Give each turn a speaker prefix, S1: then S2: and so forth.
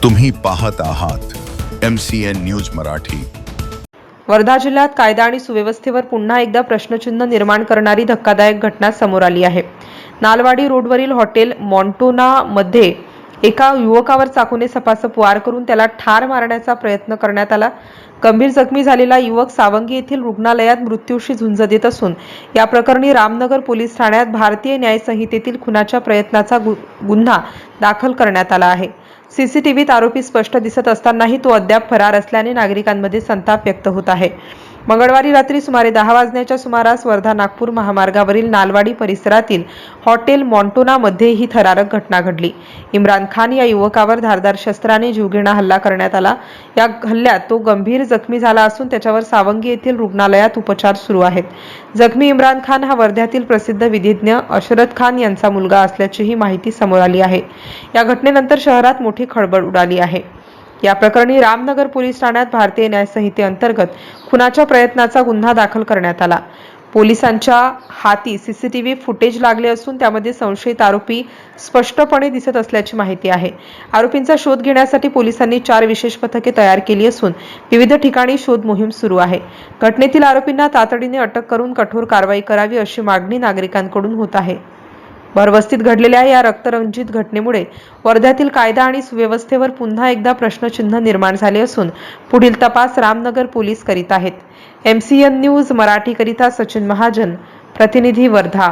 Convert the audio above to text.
S1: तुम्ही पाहत आहात MCN न्यूज मराठी।
S2: वर्धा जिल्ह्यात कायदा आणि सुव्यवस्थेवर पुन्हा एकदा प्रश्नचिन्ह निर्माण करणारी धक्कादायक घटना समोर आली आहे। नालवाडी रोडवरील हॉटेल मॉन्टोना मध्ये एका युवकावर चाकूने सपासप वार करून त्याला ठार मारण्याचा प्रयत्न करण्यात आला। गंभीर जखमी झालेला युवक सावंगी येथील रुग्णालयात मृत्यूशी झुंज देत असून या प्रकरणी रामनगर पोलीस ठाण्यात भारतीय न्याय संहितेतील खुनाच्या प्रयत्नाचा गुन्हा दाखल करण्यात आला आहे। सीसीटीव्हीत आरोपी स्पष्ट दिसत असतानाही तो अद्याप फरार असल्याने नागरिकांमध्ये संताप व्यक्त होत आहे। मंगळवारी रात्री सुमारे 10 वाजण्याच्या सुमारास वर्धा नागपूर महामार्गावरील नालवाडी परिसरातील हॉटेल मॉन्टोना मध्ये ही थरारक घटना घडली। इम्रान खान या युवकावर धारदार शस्त्राने जीवघेणा हल्ला करण्यात आला। या हल्ल्यात तो गंभीर जखमी झाला असून त्याच्यावर सावंगी येथील रुग्णालयात उपचार सुरू आहेत। जखमी इम्रान खान हा वर्ध्यातील प्रसिद्ध विधिज्ञ अशरद खान यांचा मुलगा असल्याचीही माहिती समोर आली आहे। या घटनेनंतर शहरात मोठी खळबळ उडाली आहे। या प्रकरणी रामनगर पोलीस ठाण्यात भारतीय न्याय संहिते अंतर्गत खुनाच्या प्रयत्नाचा गुन्हा दाखल करण्यात आला। पोलिसांच्या हाती सीसीटीव्ही फुटेज लागले असून त्यामध्ये संशयित आरोपी स्पष्टपणे दिसत असल्याची माहिती आहे। आरोपींचा शोध घेण्यासाठी पोलिसांनी 4 विशेष पथके तयार केली असून विविध ठिकाणी शोध मोहीम सुरू आहे। घटनेतील आरोपींना तातडीने अटक करून कठोर कारवाई करावी अशी मागणी नागरिकांकडून होत आहे। भरवस्तीत घडलेल्या या रक्तरंजित घटनेमुळे वर्ध्यातील कायदा आणि सुव्यवस्थेवर पुन्हा एकदा प्रश्नचिन्ह निर्माण झाले असून पुढील तपास रामनगर पोलीस करीत आहेत। MCN न्यूज मराठी करिता सचिन महाजन, प्रतिनिधी वर्धा।